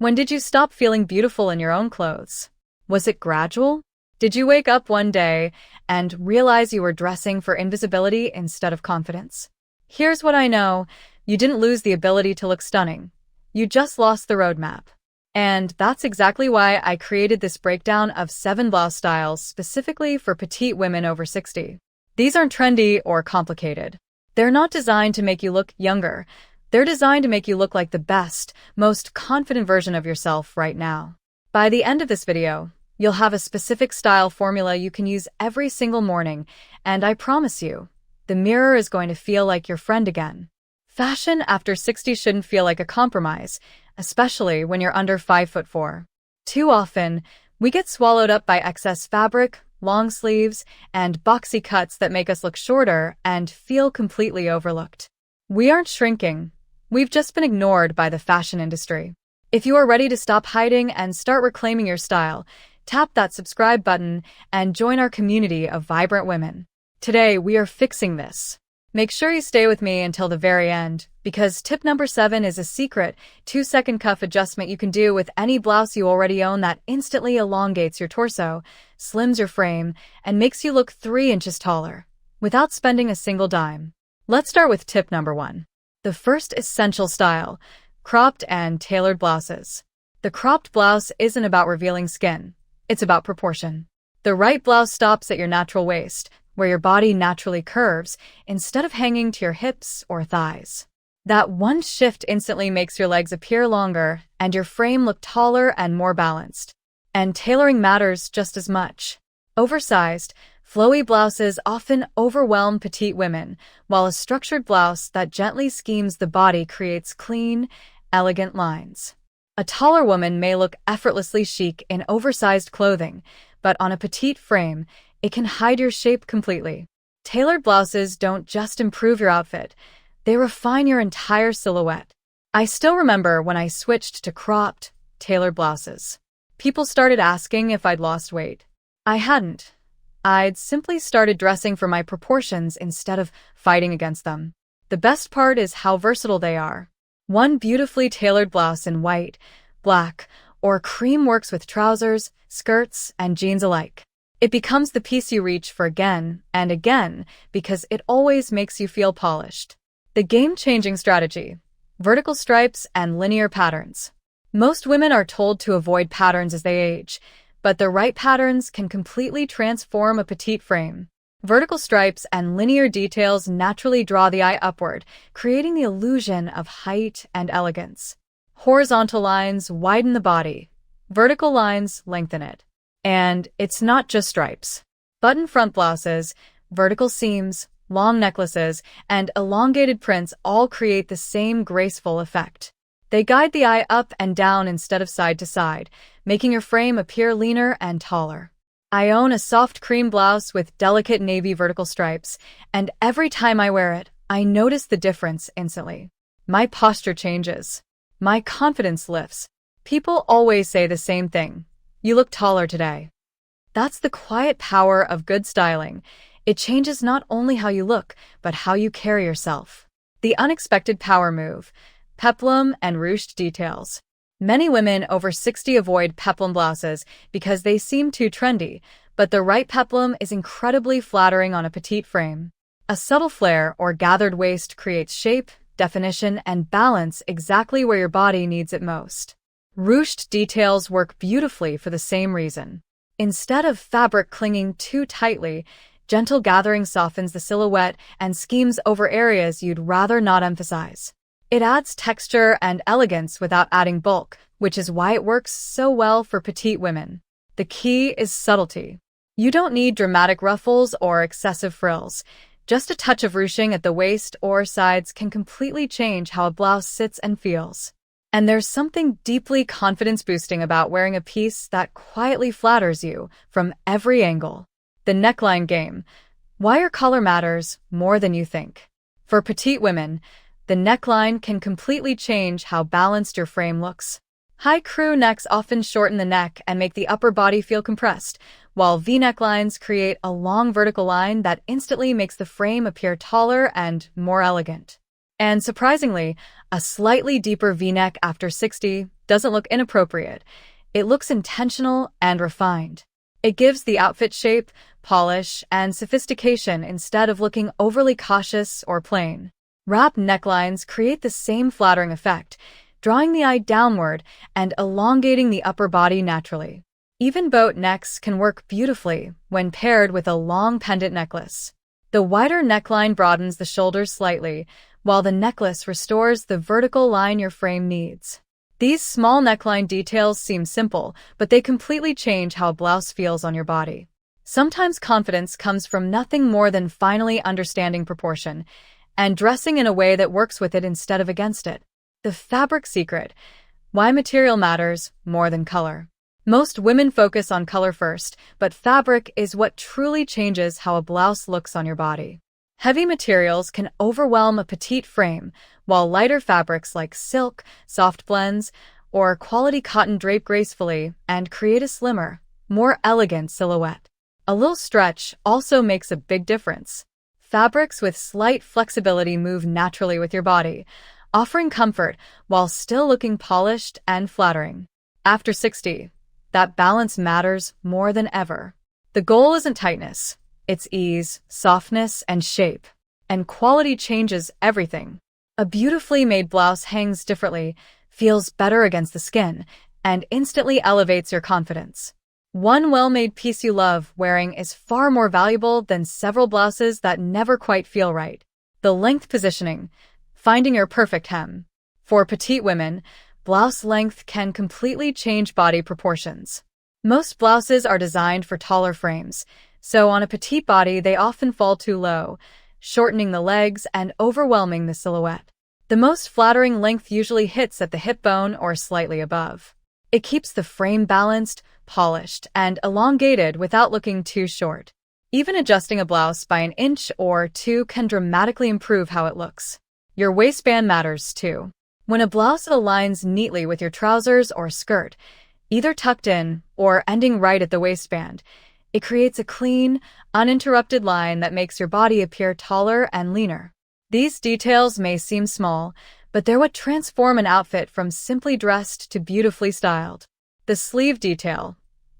When did you stop feeling beautiful in your own clothes? Was it gradual? Did you wake up one day and realize you were dressing for invisibility instead of confidence? Here's what I know. You didn't lose the ability to look stunning. You just lost the roadmap. And that's exactly why I created this breakdown of 7 blouse styles specifically for petite women over 60. These aren't trendy or complicated. They're not designed to make you look younger. They're designed to make you look like the best, most confident version of yourself right now. By the end of this video, you'll have a specific style formula you can use every single morning, and I promise you, the mirror is going to feel like your friend again. Fashion after 60 shouldn't feel like a compromise, especially when you're under 5'4". Too often, we get swallowed up by excess fabric, long sleeves, and boxy cuts that make us look shorter and feel completely overlooked. We aren't shrinking. We've just been ignored by the fashion industry. If you are ready to stop hiding and start reclaiming your style, tap that subscribe button and join our community of vibrant women. Today, we are fixing this. Make sure you stay with me until the very end, because tip number 7 is a secret 2-second cuff adjustment you can do with any blouse you already own that instantly elongates your torso, slims your frame, and makes you look 3 inches taller, without spending a single dime. Let's start with tip number 1. The first essential style, cropped and tailored blouses. The cropped blouse isn't about revealing skin. It's about proportion. The right blouse stops at your natural waist, where your body naturally curves, instead of hanging to your hips or thighs. That one shift instantly makes your legs appear longer and your frame look taller and more balanced. And tailoring matters just as much. Oversized, flowy blouses often overwhelm petite women, while a structured blouse that gently schemes the body creates clean, elegant lines. A taller woman may look effortlessly chic in oversized clothing, but on a petite frame, it can hide your shape completely. Tailored blouses don't just improve your outfit, they refine your entire silhouette. I still remember when I switched to cropped, tailored blouses. People started asking if I'd lost weight. I hadn't. I'd simply started dressing for my proportions instead of fighting against them. The best part is how versatile they are. One beautifully tailored blouse in white, black, or cream works with trousers, skirts, and jeans alike. It becomes the piece you reach for again and again because it always makes you feel polished. The game-changing strategy: vertical stripes and linear patterns. Most women are told to avoid patterns as they age, but the right patterns can completely transform a petite frame. Vertical stripes and linear details naturally draw the eye upward, creating the illusion of height and elegance. Horizontal lines widen the body. Vertical lines lengthen it. And it's not just stripes. Button front blouses, vertical seams, long necklaces, and elongated prints all create the same graceful effect. They guide the eye up and down instead of side to side, making your frame appear leaner and taller. I own a soft cream blouse with delicate navy vertical stripes, and every time I wear it, I notice the difference instantly. My posture changes. My confidence lifts. People always say the same thing: "You look taller today." That's the quiet power of good styling. It changes not only how you look, but how you carry yourself. The unexpected power move: Peplum and ruched details. Many women over 60 avoid Peplum blouses because they seem too trendy, but the right Peplum is incredibly flattering on a petite frame. A subtle flare or gathered waist creates shape, definition, and balance exactly where your body needs it most. Ruched details work beautifully for the same reason. Instead of fabric clinging too tightly, gentle gathering softens the silhouette and schemes over areas you'd rather not emphasize. It adds texture and elegance without adding bulk, which is why it works so well for petite women. The key is subtlety. You don't need dramatic ruffles or excessive frills. Just a touch of ruching at the waist or sides can completely change how a blouse sits and feels. And there's something deeply confidence-boosting about wearing a piece that quietly flatters you from every angle. The neckline game. Why your color matters more than you think. For petite women, the neckline can completely change how balanced your frame looks. High crew necks often shorten the neck and make the upper body feel compressed, while V-neck lines create a long vertical line that instantly makes the frame appear taller and more elegant. And surprisingly, a slightly deeper V-neck after 60 doesn't look inappropriate. It looks intentional and refined. It gives the outfit shape, polish, and sophistication instead of looking overly cautious or plain. Wrap necklines create the same flattering effect, drawing the eye downward and elongating the upper body naturally. Even boat necks can work beautifully when paired with a long pendant necklace. The wider neckline broadens the shoulders slightly, while the necklace restores the vertical line your frame needs. These small neckline details seem simple, but they completely change how a blouse feels on your body. Sometimes confidence comes from nothing more than finally understanding proportion and dressing in a way that works with it instead of against it. The fabric secret: why material matters more than color. Most women focus on color first, but fabric is what truly changes how a blouse looks on your body. Heavy materials can overwhelm a petite frame, while lighter fabrics like silk, soft blends, or quality cotton drape gracefully and create a slimmer, more elegant silhouette. A little stretch also makes a big difference. Fabrics with slight flexibility move naturally with your body, offering comfort while still looking polished and flattering. After 60, that balance matters more than ever. The goal isn't tightness, it's ease, softness, and shape. And quality changes everything. A beautifully made blouse hangs differently, feels better against the skin, and instantly elevates your confidence. One well-made piece you love wearing is far more valuable than several blouses that never quite feel right. The length positioning, finding your perfect hem. For petite women, blouse length can completely change body proportions. Most blouses are designed for taller frames, so on a petite body they often fall too low, shortening the legs and overwhelming the silhouette. The most flattering length usually hits at the hip bone or slightly above. It keeps the frame balanced, polished, and elongated without looking too short. Even adjusting a blouse by an inch or two can dramatically improve how it looks. Your waistband matters too. When a blouse aligns neatly with your trousers or skirt, either tucked in or ending right at the waistband, it creates a clean, uninterrupted line that makes your body appear taller and leaner. These details may seem small, but they're what transform an outfit from simply dressed to beautifully styled. The sleeve detail.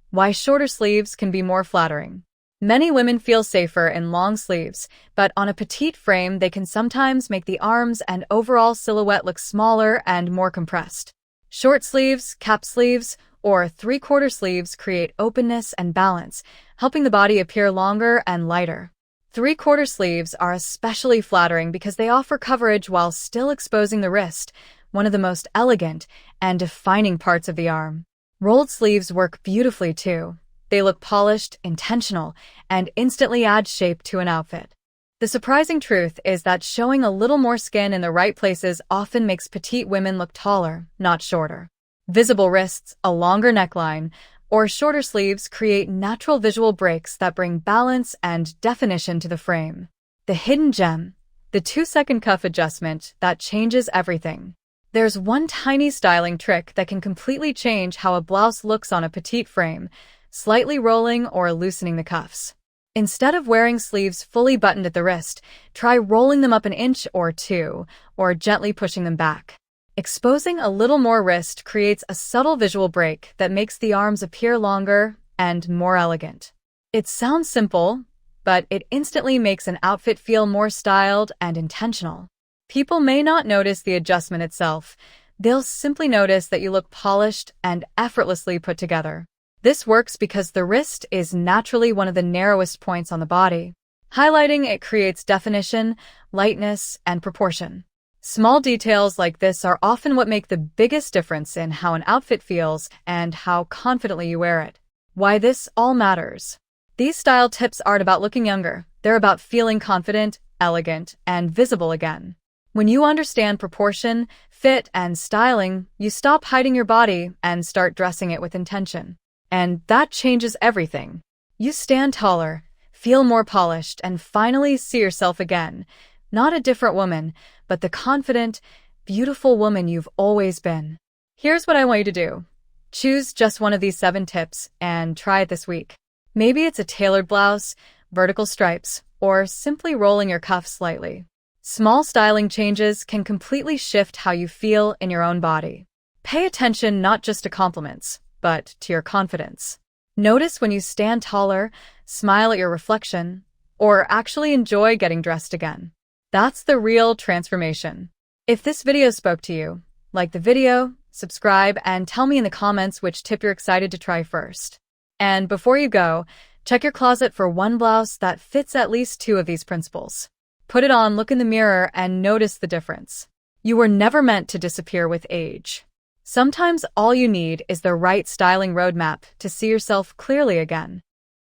Why shorter sleeves can be more flattering. Many women feel safer in long sleeves, but on a petite frame they can sometimes make the arms and overall silhouette look smaller and more compressed. Short sleeves, cap sleeves, or three-quarter sleeves create openness and balance, helping the body appear longer and lighter. Three-quarter sleeves are especially flattering because they offer coverage while still exposing the wrist, one of the most elegant and defining parts of the arm. Rolled sleeves work beautifully too. They look polished, intentional, and instantly add shape to an outfit. The surprising truth is that showing a little more skin in the right places often makes petite women look taller, not shorter. Visible wrists, a longer neckline, or shorter sleeves create natural visual breaks that bring balance and definition to the frame. The hidden gem, the 2-second cuff adjustment that changes everything. There's one tiny styling trick that can completely change how a blouse looks on a petite frame: slightly rolling or loosening the cuffs. Instead of wearing sleeves fully buttoned at the wrist, try rolling them up an inch or two, or gently pushing them back. Exposing a little more wrist creates a subtle visual break that makes the arms appear longer and more elegant. It sounds simple, but it instantly makes an outfit feel more styled and intentional. People may not notice the adjustment itself. They'll simply notice that you look polished and effortlessly put together. This works because the wrist is naturally one of the narrowest points on the body. Highlighting it creates definition, lightness, and proportion. Small details like this are often what make the biggest difference in how an outfit feels and how confidently you wear it. Why this all matters. These style tips aren't about looking younger. They're about feeling confident, elegant, and visible again. When you understand proportion, fit, and styling, you stop hiding your body and start dressing it with intention. And that changes everything. You stand taller, feel more polished, and finally see yourself again. Not a different woman, but the confident, beautiful woman you've always been. Here's what I want you to do. Choose just one of these 7 tips and try it this week. Maybe it's a tailored blouse, vertical stripes, or simply rolling your cuffs slightly. Small styling changes can completely shift how you feel in your own body. Pay attention not just to compliments, but to your confidence. Notice when you stand taller, smile at your reflection, or actually enjoy getting dressed again. That's the real transformation. If this video spoke to you, like the video, subscribe, and tell me in the comments which tip you're excited to try first. And before you go, check your closet for one blouse that fits at least 2 of these principles. Put it on, look in the mirror, and notice the difference. You were never meant to disappear with age. Sometimes all you need is the right styling roadmap to see yourself clearly again.